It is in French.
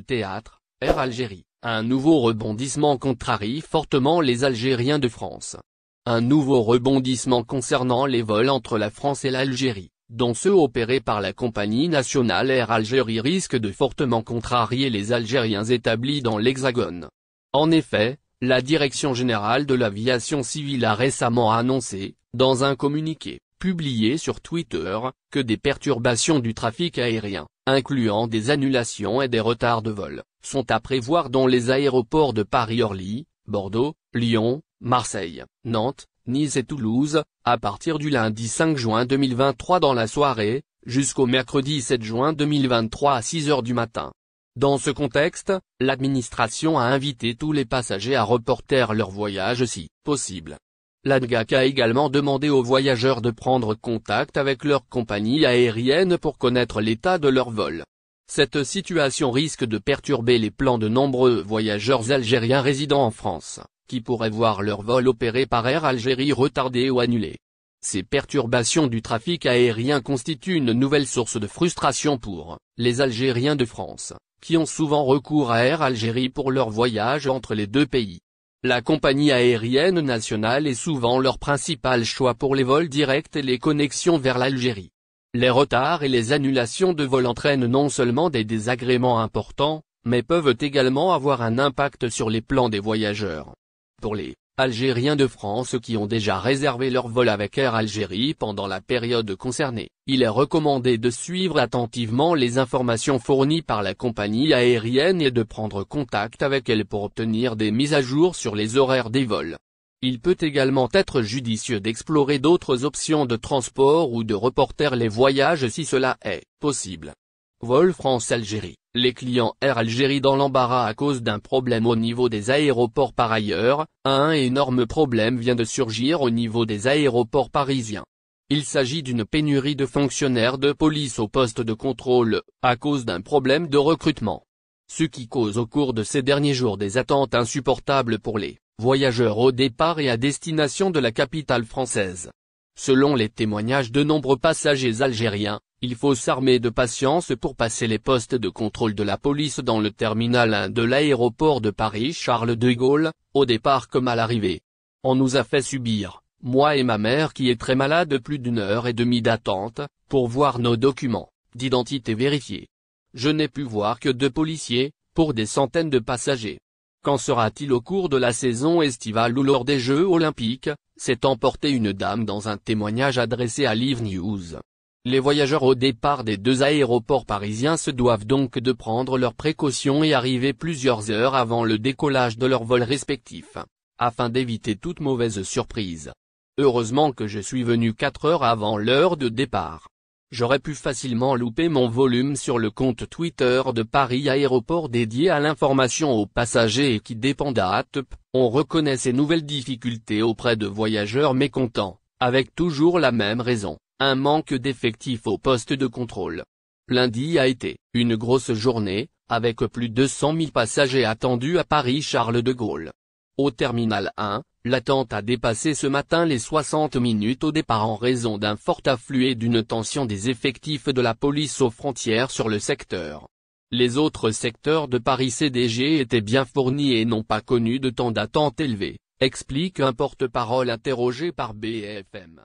théâtre, Air Algérie, un nouveau rebondissement contrarie fortement les Algériens de France. Un nouveau rebondissement concernant les vols entre la France et l'Algérie, dont ceux opérés par la compagnie nationale Air Algérie risque de fortement contrarier les Algériens établis dans l'Hexagone. En effet, la Direction générale de l'aviation civile a récemment annoncé, dans un communiqué, publié sur Twitter, que des perturbations du trafic aérien, incluant des annulations et des retards de vol, sont à prévoir dans les aéroports de Paris-Orly, Bordeaux, Lyon, Marseille, Nantes, Nice et Toulouse, à partir du lundi 5 juin 2023 dans la soirée, jusqu'au mercredi 7 juin 2023 à 6 h du matin. Dans ce contexte, l'administration a invité tous les passagers à reporter leur voyage si possible. L'ADGAC a également demandé aux voyageurs de prendre contact avec leur compagnie aérienne pour connaître l'état de leur vol. Cette situation risque de perturber les plans de nombreux voyageurs algériens résidant en France, qui pourraient voir leur vol opéré par Air Algérie retardé ou annulé. Ces perturbations du trafic aérien constituent une nouvelle source de frustration pour les Algériens de France, qui ont souvent recours à Air Algérie pour leurs voyages entre les deux pays. La compagnie aérienne nationale est souvent leur principal choix pour les vols directs et les connexions vers l'Algérie. Les retards et les annulations de vols entraînent non seulement des désagréments importants, mais peuvent également avoir un impact sur les plans des voyageurs. Pour les Algériens de France qui ont déjà réservé leur vol avec Air Algérie pendant la période concernée, il est recommandé de suivre attentivement les informations fournies par la compagnie aérienne et de prendre contact avec elle pour obtenir des mises à jour sur les horaires des vols. Il peut également être judicieux d'explorer d'autres options de transport ou de reporter les voyages si cela est possible. Vol France-Algérie. Les clients Air Algérie dans l'embarras à cause d'un problème au niveau des aéroports. Par ailleurs, un énorme problème vient de surgir au niveau des aéroports parisiens. Il s'agit d'une pénurie de fonctionnaires de police au poste de contrôle, à cause d'un problème de recrutement. Ce qui cause au cours de ces derniers jours des attentes insupportables pour les voyageurs au départ et à destination de la capitale française. Selon les témoignages de nombreux passagers algériens, il faut s'armer de patience pour passer les postes de contrôle de la police dans le terminal 1 de l'aéroport de Paris Charles de Gaulle, au départ comme à l'arrivée. On nous a fait subir, moi et ma mère qui est très malade, plus d'1 heure et demie d'attente, pour voir nos documents d'identité vérifiés. Je n'ai pu voir que 2 policiers, pour des centaines de passagers. Qu'en sera-t-il au cours de la saison estivale ou lors des Jeux Olympiques, s'est emporté une dame dans un témoignage adressé à Live News. Les voyageurs au départ des 2 aéroports parisiens se doivent donc de prendre leurs précautions et arriver plusieurs heures avant le décollage de leurs vols respectifs, afin d'éviter toute mauvaise surprise. Heureusement que je suis venu 4 heures avant l'heure de départ. J'aurais pu facilement louper mon volume sur le compte Twitter de Paris Aéroport dédié à l'information aux passagers et qui dépend d'ATP. On reconnaît ces nouvelles difficultés auprès de voyageurs mécontents, avec toujours la même raison. Un manque d'effectifs au poste de contrôle. Lundi a été une grosse journée, avec plus de 100 000 passagers attendus à Paris Charles de Gaulle. Au terminal 1, l'attente a dépassé ce matin les 60 minutes au départ en raison d'un fort afflux et d'une tension des effectifs de la police aux frontières sur le secteur. Les autres secteurs de Paris CDG étaient bien fournis et n'ont pas connu de temps d'attente élevé, explique un porte-parole interrogé par BFM.